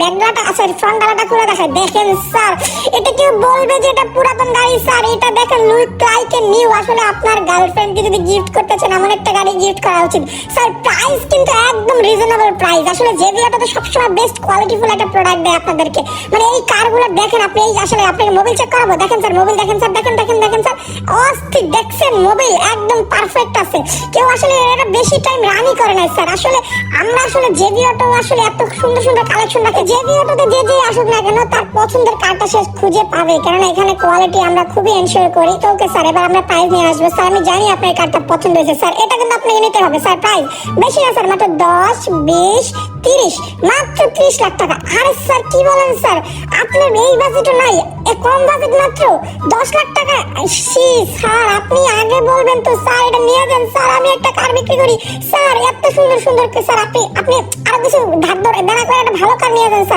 ব্যাকগ্রাউন্ডটা sorry front ডালাটা খুলে দেখায়। দেখেন স্যার, এটা কেউ বলবে যে এটা পুরাতন গাড়ি স্যার? এটা দেখেন লুক লাইক এ নিউ। আসলে আপনার গার্লফ্রেন্ডকে যদি গিফট করতে চান এমন একটা গাড়ি গিফট করা উচিত স্যার। প্রাইস কিন্তু একদম রিজনেবল প্রাইস। আসলে জেভিওটা তো সবসময় বেস্ট কোয়ালিটিফুল একটা প্রোডাক্ট দেয় আপনাদেরকে। মানে এই কারগুলো দেখেন আপনি, এই আসলে আপনাকে মোবাইল চেক করাবো। দেখেন স্যার মোবাইল দেখেন স্যার, দেখেন দেখেন দেখেন স্যার, অস্থির দেখছেন মোবাইল একদম পারফেক্ট আছে। কেউ আসলে এটা বেশি টাইম রানই করে না স্যার। আসলে আমরা আসলে জেভিওটা আসলে এত সুন্দর সুন্দর কালেকশন রাখে। জেভিওটাতে যে আসুক না কেন তার পছন্দের কারটা সে খুঁজে পাবে, কারণ এখানে কোয়ালিটি আমরা খুবই এনশিওর করি। তো ওকে স্যার, এবার আমরা প্রাইস নিয়ে আসবো স্যার। আমি জানি আপনার কারটা পছন্দ হয়েছে স্যার, এটা কিন্তু আপনাকে নিতে হবে স্যার। প্রাইস বেশি না স্যার, মাত্র 10, 20, 30, মাত্র 30 লাখ টাকা। আরে স্যার কি বলেন স্যার, আপনার এই বাজেটও নাই, কম বাজেট মাত্র 10 লাখ টাকা। স্যার আপনি আগে বলবেন তো স্যার, এটা নিয়ে যান স্যার। আমি একটা কার বিক্রি করি স্যার, এত সুন্দর সুন্দর স্যার। আপনি আরো কিছু ধার ধরে দেনা করে একটা ভালো কার নিয়ে যান স্যার।